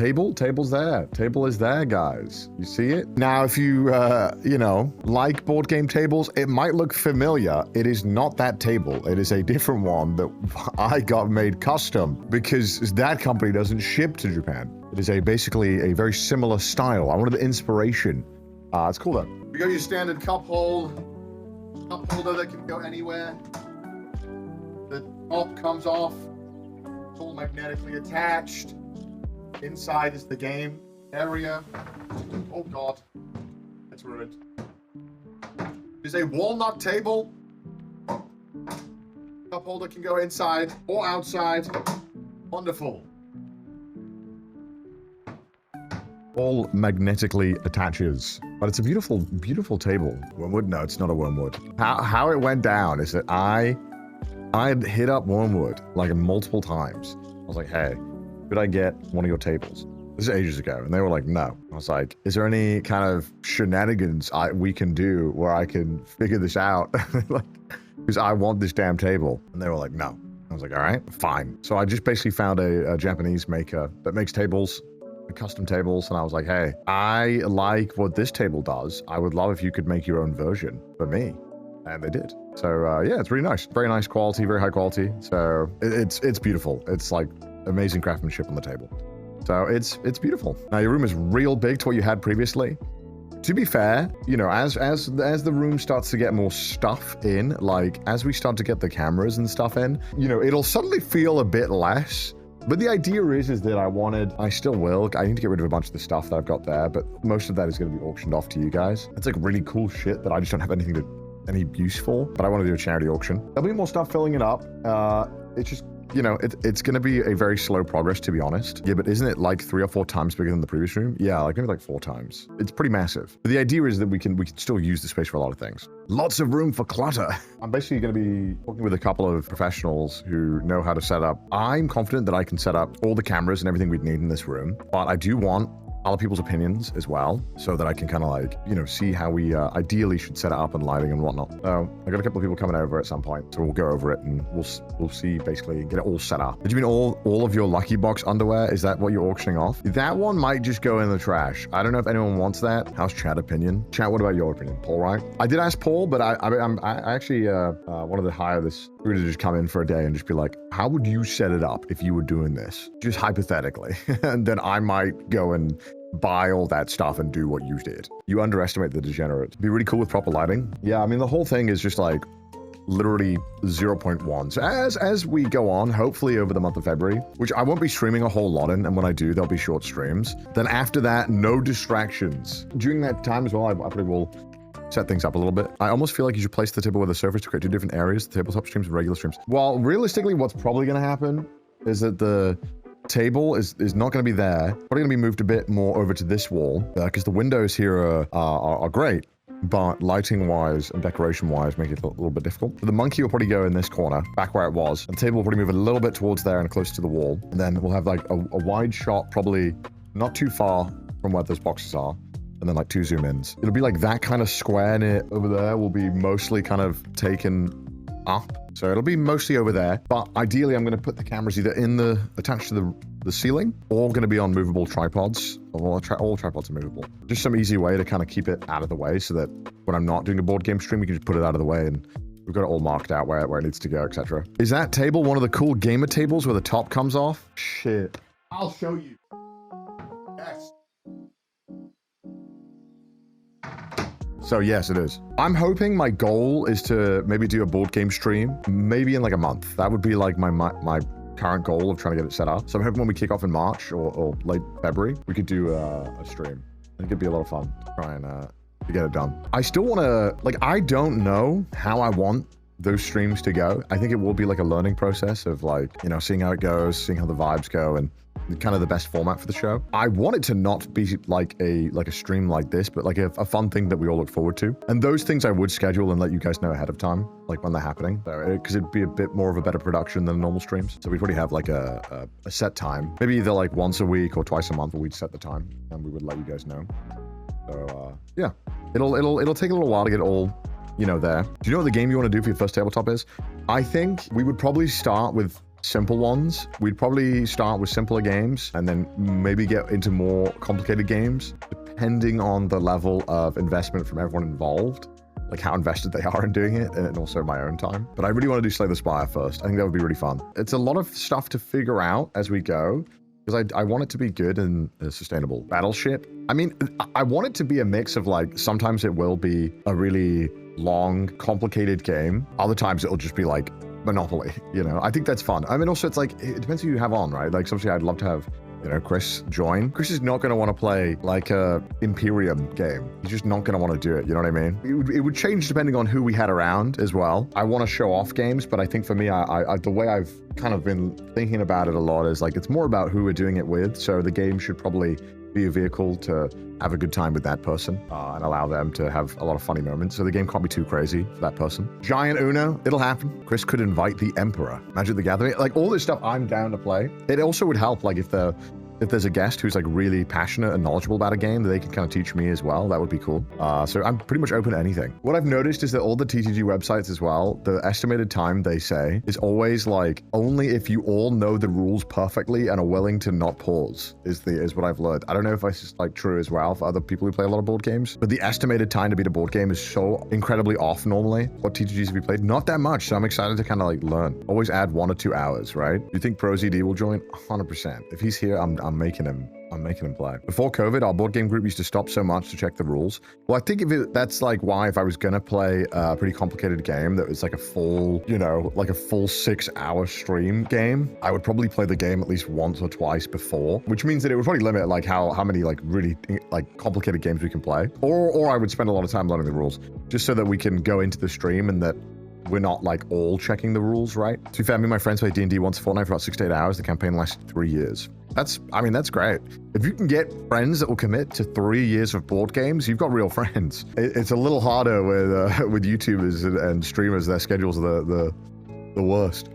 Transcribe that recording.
Table's there. Table is there, guys. You see it? Now, if you, you know, like board game tables, it might look familiar. It is not that table. It is a different one that I got made custom because that company doesn't ship to Japan. It is basically a very similar style. I wanted the inspiration. It's cool though. We got your standard cup holder that can go anywhere. The top comes off. It's all magnetically attached. Inside is the game area. Oh god, it's ruined. There's a walnut table. Cup holder can go inside or outside. Wonderful. All magnetically attaches. But it's a beautiful, beautiful table. Wormwood? No, it's not a wormwood. How it went down is that I had hit up Wormwood like multiple times. I was like, hey, could I get one of your tables? This is ages ago, and they were like, no. I was like, is there any kind of shenanigans we can do where I can figure this out? Like, because I want this damn table. And they were like, no. I was like, all right, fine. So I just basically found a Japanese maker that makes tables, custom tables, and I was like, hey, I like what this table does. I would love if you could make your own version for me. And they did. So yeah, it's really nice. Very nice quality, very high quality. So it's beautiful. It's like amazing craftsmanship on the table. So it's beautiful. Now your room is real big to what you had previously. To be fair, you know, as the room starts to get more stuff in, like as we start to get the cameras and stuff in, you know, it'll suddenly feel a bit less. But the idea is that I still will. I need to get rid of a bunch of the stuff that I've got there, but most of that is going to be auctioned off to you guys. It's like really cool shit that I just don't have any use for, but I want to do a charity auction. There'll be more stuff filling it up. It's just, you know, it's going to be a very slow progress, to be honest. Yeah, but isn't it like 3 or 4 times bigger than the previous room? Yeah, like maybe like 4 times. It's pretty massive. But the idea is that we can still use the space for a lot of things. Lots of room for clutter. I'm basically going to be working with a couple of professionals who know how to set up. I'm confident that I can set up all the cameras and everything we'd need in this room, but I do want other people's opinions as well, so that I can kind of like, you know, see how we ideally should set it up and lighting and whatnot. So I got a couple of people coming over at some point, so we'll go over it and we'll see, basically get it all set up. Did you mean all of your lucky box underwear? Is that what you're auctioning off? That one might just go in the trash. I don't know if anyone wants that. How's chat opinion? Chat, what about your opinion? Paul, right? I did ask Paul, but I actually wanted to hire this crew to just come in for a day and just be like, how would you set it up if you were doing this? Just hypothetically. And then I might go and buy all that stuff and do what you did. You underestimate the degenerate. Be really cool with proper lighting. Yeah, I mean, the whole thing is just like literally 0.1. So as we go on, hopefully over the month of February, which I won't be streaming a whole lot in, and when I do, there'll be short streams. Then after that, no distractions. During that time as well, I probably will set things up a little bit. I almost feel like you should place the table with the surface to create 2 different areas, the tabletop streams and regular streams. Well, realistically, what's probably going to happen is that the table is not going to be there. Probably going to be moved a bit more over to this wall because the windows here are great, but lighting wise and decoration wise make it a little bit difficult. So the monkey will probably go in this corner, back where it was. The table will probably move a little bit towards there and close to the wall. And then we'll have like a wide shot, probably not too far from where those boxes are. And then like 2 zoom ins. It'll be like that kind of square, and it over there will be mostly kind of taken up. So it'll be mostly over there, but ideally I'm going to put the cameras either attached to the ceiling or going to be on movable tripods. All tripods are movable. Just some easy way to kind of keep it out of the way so that when I'm not doing a board game stream, we can just put it out of the way and we've got it all marked out where it needs to go, etc. Is that table one of the cool gamer tables where the top comes off? Shit. I'll show you. Yes. So yes, it is. I'm hoping my goal is to maybe do a board game stream, maybe in like a month. That would be like my current goal of trying to get it set up. So I'm hoping when we kick off in March or late February, we could do a stream. I think it'd be a lot of fun to try and to get it done. I still want to, like, I don't know how I want those streams to go. I think it will be like a learning process of like, you know, seeing how it goes, seeing how the vibes go, and kind of the best format for the show. I want it to not be like a stream like this, but like a fun thing that we all look forward to. And those things I would schedule and let you guys know ahead of time, like when they're happening, because it'd be a bit more of a better production than normal streams. So we'd probably have like a set time, maybe either like once a week or twice a month, where we'd set the time and we would let you guys know. So yeah, it'll take a little while to get it all, you know, there. Do you know what the game you want to do for your first tabletop is? I think we would probably start with simple ones. We'd probably start with simpler games and then maybe get into more complicated games, depending on the level of investment from everyone involved, like how invested they are in doing it, and also my own time. But I really want to do Slay the Spire first. I think that would be really fun. It's a lot of stuff to figure out as we go, because I want it to be good and sustainable. Battleship. I mean, I want it to be a mix of like, sometimes it will be a really long, complicated game. Other times it'll just be like Monopoly, you know? I think that's fun. I mean, also it's like, it depends who you have on, right? Like, obviously I'd love to have, you know, Chris join. Chris is not going to want to play like a Imperium game. He's just not going to want to do it. You know what I mean? It would change depending on who we had around as well. I want to show off games, but I think for me, the way I've kind of been thinking about it a lot is like, it's more about who we're doing it with. So the game should probably be a vehicle to have a good time with that person and allow them to have a lot of funny moments. So the game can't be too crazy for that person. Giant Uno, it'll happen. Chris could invite the Emperor. Magic the Gathering, like all this stuff I'm down to play. It also would help, like if there's a guest who's like really passionate and knowledgeable about a game, that they can kind of teach me as well. That would be cool. So I'm pretty much open to anything. What I've noticed is that all the TTG websites as well, the estimated time they say is always like, only if you all know the rules perfectly and are willing to not pause is what I've learned. I don't know if it's like true as well for other people who play a lot of board games, but the estimated time to beat a board game is so incredibly off normally. What TTGs have you played? Not that much. So I'm excited to kind of like learn. Always add 1 or 2 hours, right? You think ProZD will join? 100%. If he's here, I'm making him play. Before COVID, our board game group used to stop so much to check the rules. Well, I think that's like why if I was gonna play a pretty complicated game that was like a full, you know, like a full 6-hour stream game, I would probably play the game at least once or twice before, which means that it would probably limit like how many like really like complicated games we can play. Or I would spend a lot of time learning the rules just so that we can go into the stream and that we're not like all checking the rules, right? To be fair, me and my friends play D&D once a fortnight for about 6 to 8 hours. The campaign lasts 3 years. I mean, that's great. If you can get friends that will commit to 3 years of board games, you've got real friends. It's a little harder with YouTubers and streamers. Their schedules are the worst.